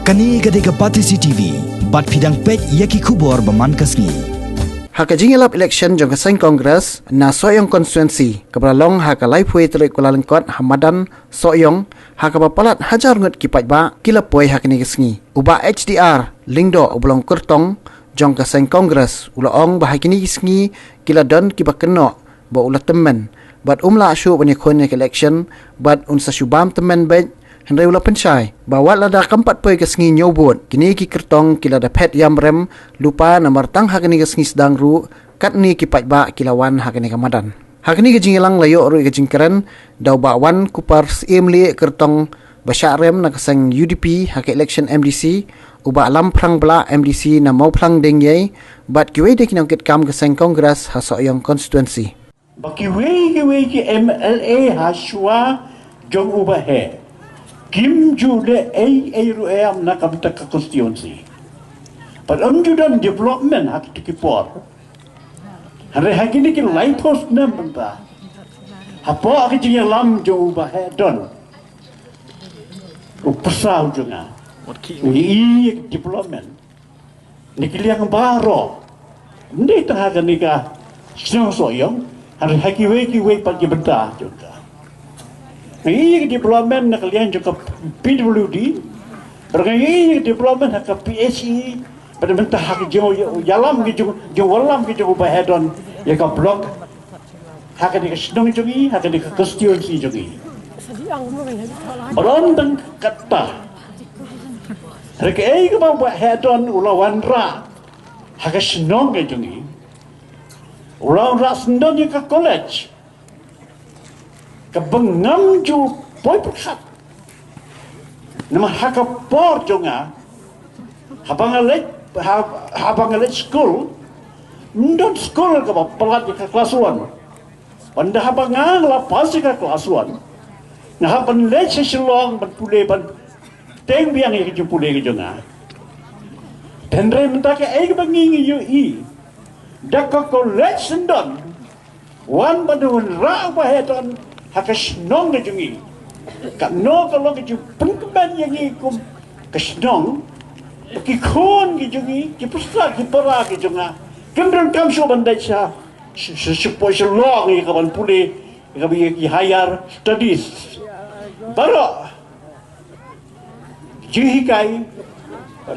Kani gade ke Pati CTV, bat pidang pek yaki kubor beman kasni. Haka jingilap election jong keseng kongres na soyong konstituensi kebralong haka laipui telik Kuala Lengkot Hamadan soyong haka bapalat hajar ngut kipat ba kilapoi haka ni kesngi. Uba HDR lingdo ubulong kurtong jong keseng kongres ulaong bahakini kesngi kila don kiba keno ba ula temen bat umla asyu banyakon yak election bat unsa syubam temen bet Henry ula pensai bawa lada keempat poi kesngi nyobot kini ki kertong kila dapat yamrem lupa nomor tang hakini kesngi sedang ru kat ni kipat ba kilawan hakini kamadan hakini kejingilang layo ru kejingkeren dau bawan kupar emli kertong basyarem na keseng UDP hak election MDC uba alam prang bela MDC na mau prang dengyai bat kiwe de kinangkit kam keseng kongres hasok yang konstituensi bakiwe ki MLA haswa jong ubah he Kim jude ay ruam na kamta ka konstituensi. But judan development hak tikipor. Hare hakini ki lighthouse na banta. Hapo aki lam jo ba don. Upasal junga. I development. Nikiliang baro. Hindi tanga kanika sinosoyong. Hare hakiwe ki we pagi benta juga. Ini development nak kalian juga PWD, berkali development nak PSE, pada mentah hak jauh jalam gitu, jauh walam gitu bahadon, ya ke blok, hak di kesenong jogi, hak di konstituensi jogi. Berondang kata, rekai ke bawah bahadon ulawan ra, hak kesenong jogi, ulawan ra senong ke college. Kebengam ju boy perhat nama hakapor jonga habangalet school ndot school ka pelat ka kelas 1 panda habangang la pasi ka kelas 1 na haban let sesilong ban pule ban teng biang ke pule ke jonga dan re mentake ai bangingi yu i dakko college sendon wan badun ra baheton hakas nong ngejungi kat no kalau ngeju pengkeban yang ikum kesnong ki kon ngejungi ki pusat ki para ki junga kemran kam sho bandai cha sepo long ki kaban pule ki higher studies baro jihikai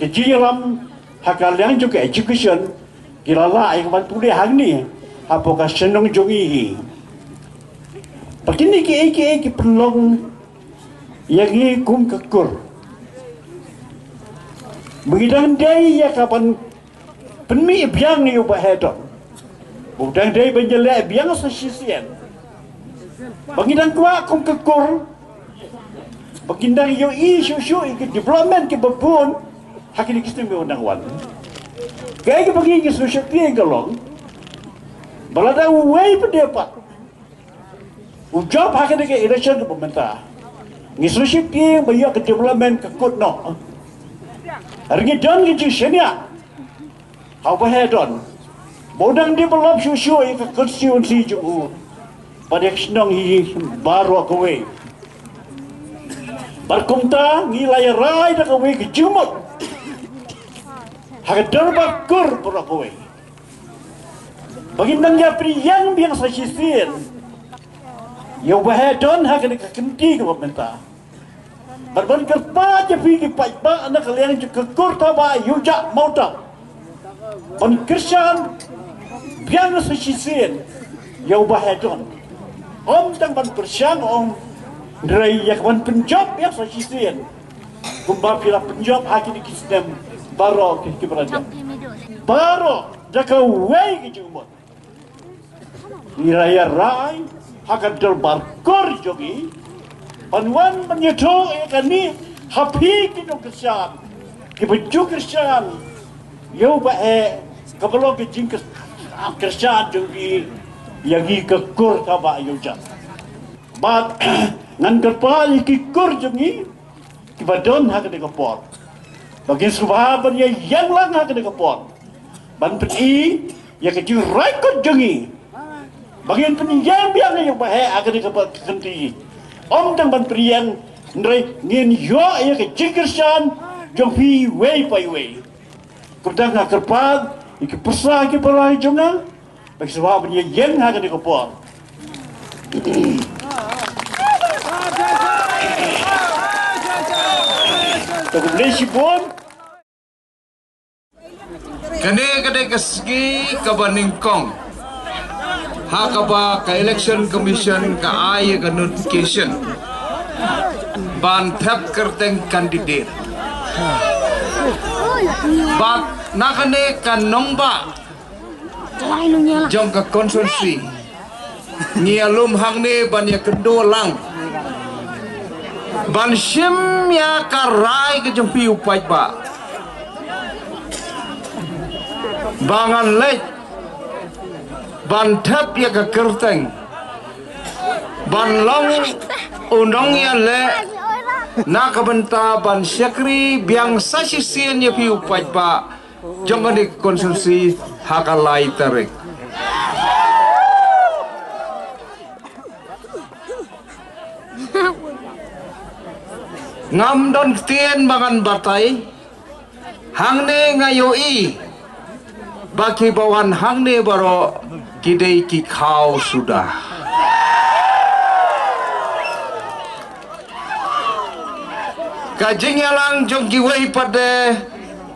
ke jiram hakal yang juga education kilala ai kaban pule hangni apoka senong jungi Begini ki pelong yang kum kekur. Begidang day ya kapan penmi biang ni ubah hedon. Budang day benjelek biang sesisian. Begidang kuat kum kekur. Begidang yo isu ke development ke bebun hakini kisah undang wan. Kaya begini sosial tiang kalong. Balada way pendapat. Ujab hak ni ke election ke pemerintah. Ngisusip yang bayar ke development ke kod no. Hari don ke jisnya. Apa hedon? Bodang develop susu ke konstituensi ju. Pada senang hi baru kowe. Berkumta ngilai rai dak kowe ke jumut. Hak derba kur pura kowe. Bagi nangya priyang biang sasisin. Yang bahadon hak ni kekenti ke pemerintah. Berban kerpa je pergi pajak anak kalian juga kekur taba yujak mau tak. Ban kersan biang sesisin yang bahadon. Om tang ban kersan om dari yang ban penjob yang sesisin. Kumba pila penjob hak ni kisnem baro ke berada. Baro jaka way ke jumot. Iraya rai akan terbarkor jogi panwan menyedo ikan ni hapi kita kerjaan kita kerjaan yo bae kalau kita kerjaan jogi yagi kekur kaba yo jam bat ngan kerpa ikur jogi kita don hak de kapor bagi subhaban yang lang hak de kapor ban peti ya keju raikot jogi bagian penjang biang yang bahaya agar dikenti. Om tang ban priang ndre ngin yo ya ke jikirsan jong pi way pai way kemudian ngak kerpad iki persa iki perai jonga bagi sebab punya yen ha ke kopor kemudian sipon Kene kesegi kabaningkong hakaba ka election commission ka ay ka notification ban thap kerteng candidate bak nakane ka nongba jong ka constituency ngialum hangne ban ya kedua lang ban sim ya karai ke jong piu pai ba bangan lek ban thap ya ka kerteng ban long undong ya le na ka benta ban syakri biang sasisien ya piu pai ba jong ni konsumsi hakalai tarik ngam don tien bangan batai hangne ngayoi baki bawan hangne baro kidei ki kau sudah kajing yalang jong kiwai pada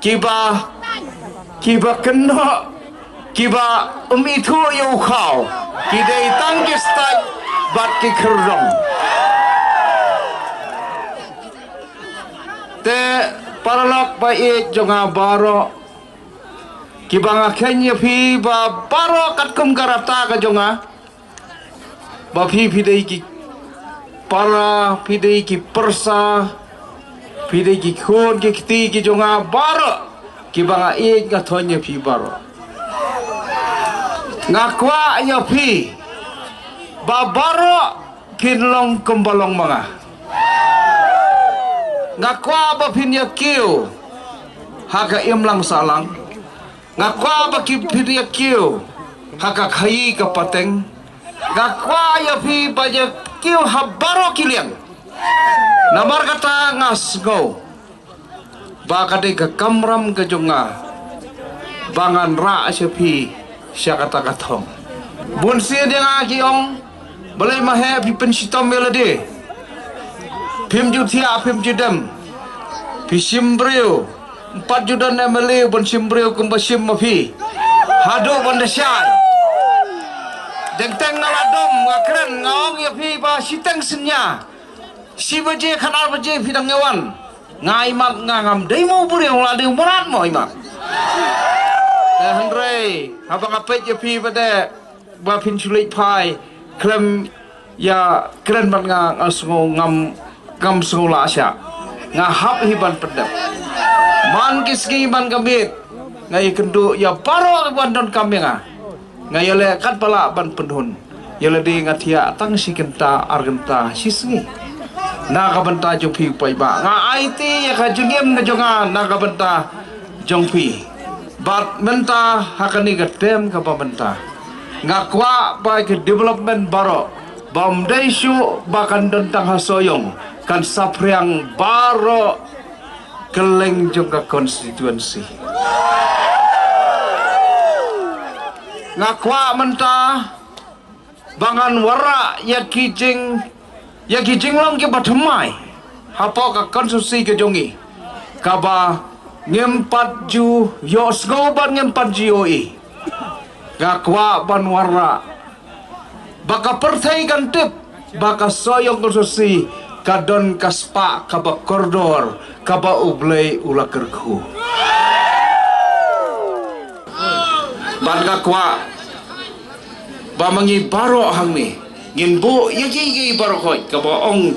kiba kena kiba itu yo kau kidei tangkis tak bat ki kerong te paralak baik jonga baro kibang akhirnya pi ba baro kat kum garata ka jonga ba pi dei ki para pi dei ki persa pi dei ki khon ki kti ki jonga baro kibang e ka thonya pi baro ngakwa nya pi ba baro kinlong kumbalong mga ngakwa ba pinya kiu haga imlang salang ngakwa ba ki pinya kiu haga khai ka pateng ngakwa ya pi ba ya kiu habaro kiliang namar kata ngasgo ba kade ka kamram ka jonga bangan ra asya pi sya kata kathong bunsi dia ngakiong balai mahe pi pensitom melade Pim jutia pim judam pisim brio 4 judan emele bon simbreo kumbasim mafi hado bandasyai dengteng naladom ngakren ngawang ya pi ba siteng senya si baje khanar baje pidang nyawan ngai mak ngangam dei mau brio ladu murat mo imak Henry abang apet ya pi pada ba pin sulit pai klem ya keren ban ngasngo ngam sengula asya ngahap hiban pedap man kiski man kamit ngai kendu ya paro ban don kamenga ngai le kat pala ban pendhun ya le di ngatia tang sikenta argenta sisngi na ka benta jongpi pai ba nga IT ya ka jungem na jonga na ka benta jongpi bat menta hakani gatem ka benta ngakwa ba ke development baro bamdai syu bakan tentang hasoyong kan sapriang baro keleng juga konstituensi ngakwa menta bangan wara ya kijing long ke batamai hapo ka konstitusi ke jongi kaba ngempat ju yosgo ban ngempat jioi ngakwa ban wara baka pertai gantip baka soyong konstitusi kadon kaspa kaba koridor kaba ublay ulakerku ban kwa ba mangi baro hang ni ngin bu yagi baro khoi kaba ong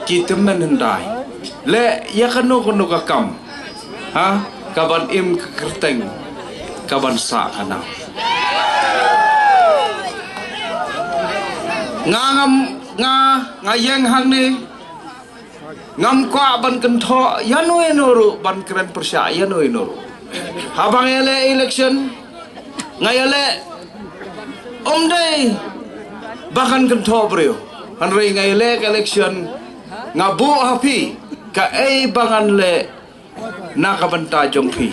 kitemen hendai le yakanu kono kakam ha kaban im kerteng kaban sa kana ngayeng hang ni ngam kwa ban kentho yanu enoru ban keren persya yanu enoru habang ele election ngayale omdai bahkan kentho brio hanrei ngayale election ngabu hapi ka bangan le nakabanta jong pi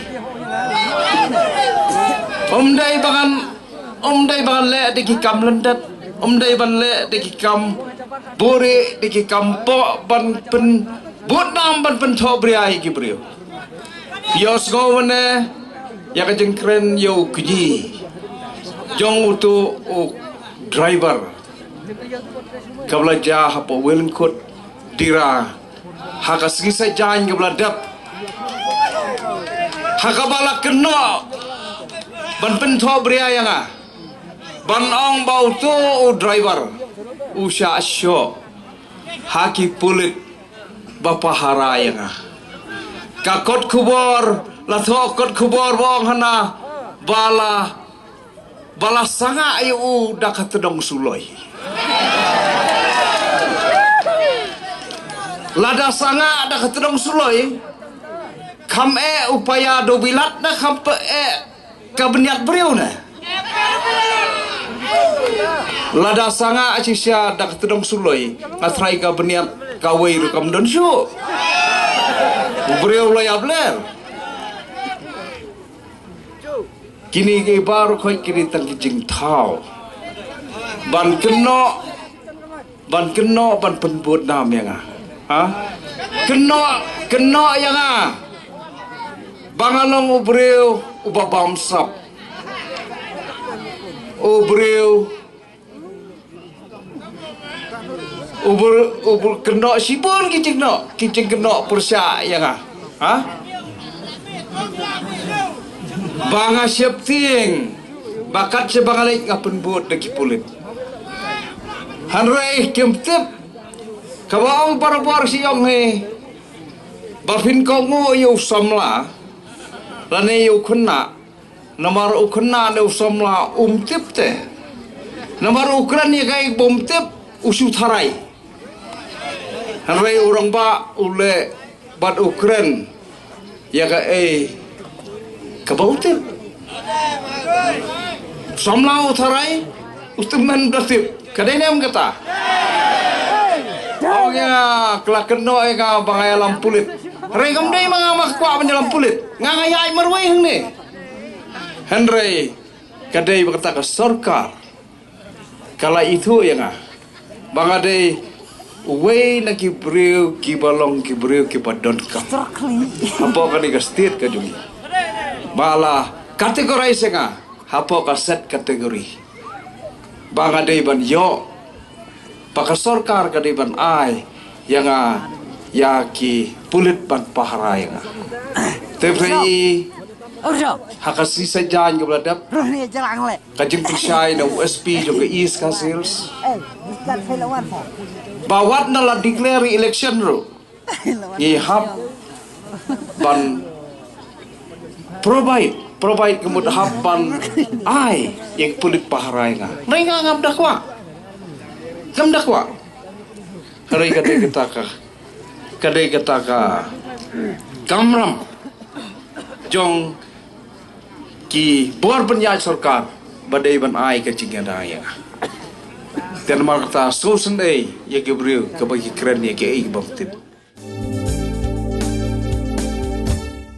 dai bangan le de ki kam landat dai ban le de ki kam bore de ki kam po ban pen but nam ban pen tho briai ki brio pios go ne ya ka jeng kren yo kuji jong utu driver kabla ja hapo welen kot dira haka sisa jan kabla dap haka bala kena ban pen tho bria yang ban ong bau tu driver usha sho haki pulit bapa hara yang kakot kubor la tho kot kubor bong hana bala sanga ayu dakat dong suloi lada sanga dakat dong suloi kam upaya do bilat na kam pe kabeniat beriau na lada sanga acisya dakat dong suloi ngatrai kabeniat kawai rukam don syu beriau loya bler kini ke baru koi kini tang jing thau ban keno ban penbuat nam yang keno yang bangalong ubreu ubabam sap ubreu ubur keno sibon kicing keno persya yang banga siap ting bakat sebangalai ngapen buat deki pulit hanrei kemtip kabang para siang he bafin kongo yu samla lane yu kena nomor ukena ne samla tip te nomor ukran ye kai tip usu tharai hanrei urang ba ule bad ukran ya ka kabautin samlau tharai ustuman bertip kadenem kata oh ya kelakeno ega bangai lampulit regam dei mangamak kwa menyelam pulit ngangayai marwai hne henry kadai berkata ke sarkar kala itu ya nga bangadei Uwe na kibriu kibalong kibriu kibadon kam apa kan iga state ka jungi bala kategori nga hapo ka set kategori banga day ban yo pakasorkar ka day ban ay yang ya ki pulit ban pahara yang tefrei hakasi sajan ke beladap kajing pisai na USP juga is kasils bawat na la declare election ro ihap ban provide kemud hapan ai yang pulit paharai nga mereka ngam dakwa hari kadai kata ka kamram jong ki bor penjaj sarkar badai ban ai ke cingada ya dan markata so sendai ya gebriu ke bagi keren ya ke ai bangtip